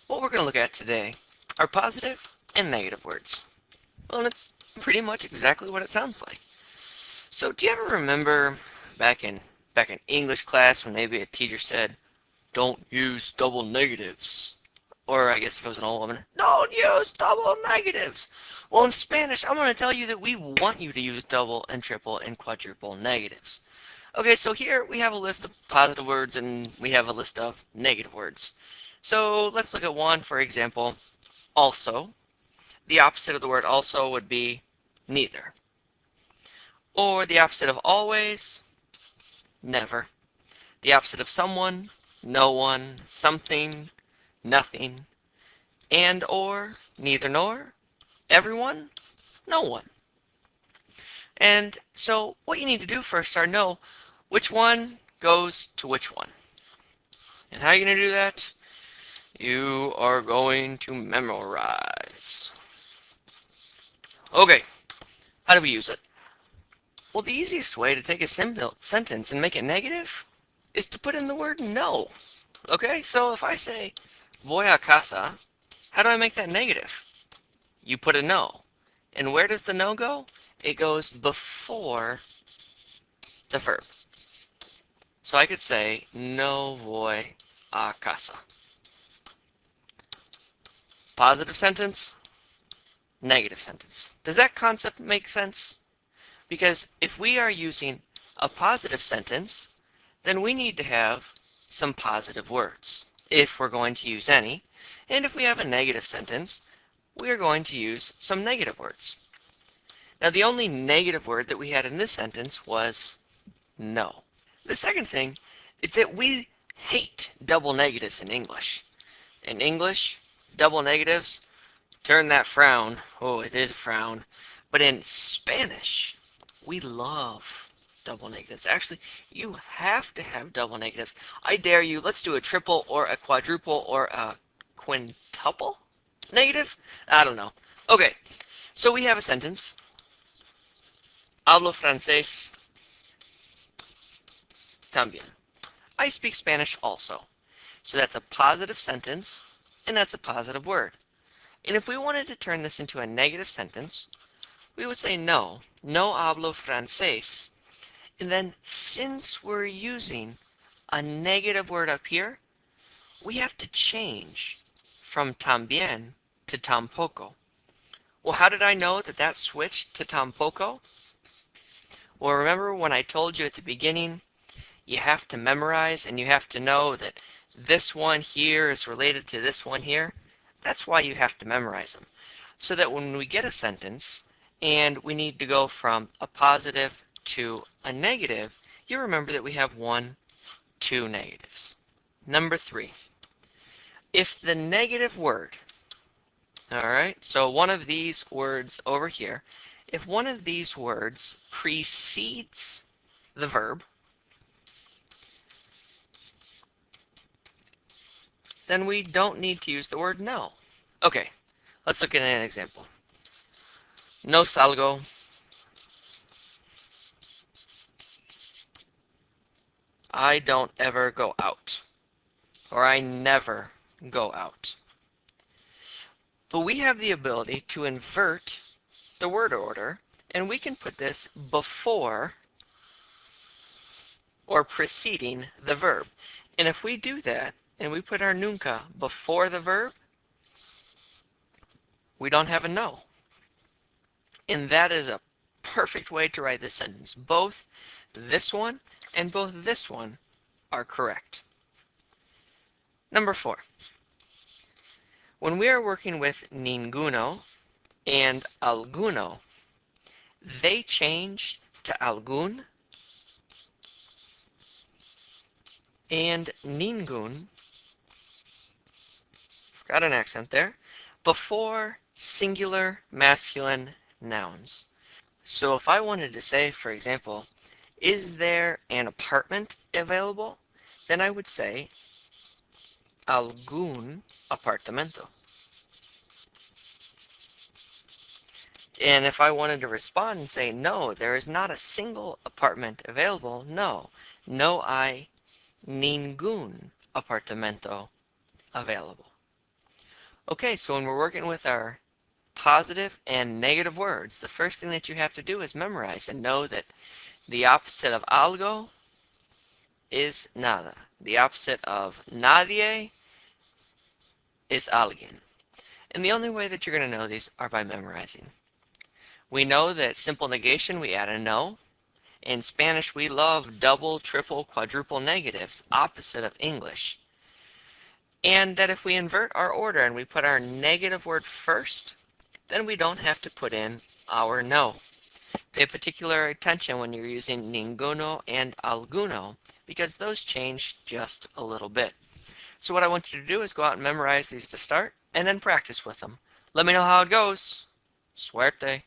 What we're going to look at today are positive and negative words. Well, and it's pretty much exactly what it sounds like. So, do you ever remember back in English class when maybe a teacher said, "Don't use double negatives"? Or I guess if it was an old woman, "Don't use double negatives." Well, in Spanish, I'm going to tell you that we want you to use double and triple and quadruple negatives. Okay, so here we have a list of positive words and we have a list of negative words. So let's look at one, for example, also. The opposite of the word also would be neither. Or the opposite of always, never. The opposite of someone, no one, something, nothing. And or, neither nor, everyone, no one. And so what you need to do first are know which one goes to which one. And how are you going to do that? You are going to memorize. Okay, how do we use it? Well, the easiest way to take a simple sentence and make it negative is to put in the word no. Okay, so if I say voy a casa, how do I make that negative? You put a no. And where does the no go? It goes before the verb. So I could say no voy a casa. Positive sentence, negative sentence. Does that concept make sense? Because if we are using a positive sentence, then we need to have some positive words, if we're going to use any. And if we have a negative sentence, we are going to use some negative words. Now, the only negative word that we had in this sentence was no. The second thing is that we hate double negatives in English. In English, double negatives turn that frown. Oh, it is a frown. But in Spanish, we love double negatives. Actually, you have to have double negatives. I dare you, let's do a triple or a quadruple or a quintuple negative? I don't know. Okay, so we have a sentence. Hablo francés también. I speak Spanish also. So that's a positive sentence, and that's a positive word. And if we wanted to turn this into a negative sentence, we would say no hablo francés. And then since we're using a negative word up here, we have to change from también to tampoco. Well, how did I know that that switched to tampoco? Well, remember when I told you at the beginning, you have to memorize and you have to know that this one here is related to this one here? That's why you have to memorize them. So that when we get a sentence and we need to go from a positive to a negative, you remember that we have 2 negatives. Number 3, if the negative word, all right, so one of these words over here, if one of these words precedes the verb, then we don't need to use the word no. Okay, let's look at an example. No salgo. I don't ever go out. Or I never go out. But we have the ability to invert the word order, and we can put this before or preceding the verb. And if we do that, and we put our nunca before the verb, we don't have a no. And that is a perfect way to write this sentence. Both this one and both this one are correct. Number 4. When we are working with ninguno and alguno, they changed to algún and ningún, got an accent there, before singular masculine nouns. So if I wanted to say, for example, is there an apartment available? Then I would say algún apartamento. And if I wanted to respond and say, no, there is not a single apartment available, no hay ningún apartamento available. Okay, so when we're working with our positive and negative words, the first thing that you have to do is memorize and know that the opposite of algo is nada. The opposite of nadie is alguien. And the only way that you're going to know these are by memorizing. We know that simple negation, we add a no. In Spanish, we love double, triple, quadruple negatives, opposite of English. And that if we invert our order and we put our negative word first, then we don't have to put in our no. Pay particular attention when you're using ninguno and alguno, because those change just a little bit. So what I want you to do is go out and memorize these to start, and then practice with them. Let me know how it goes. Suerte!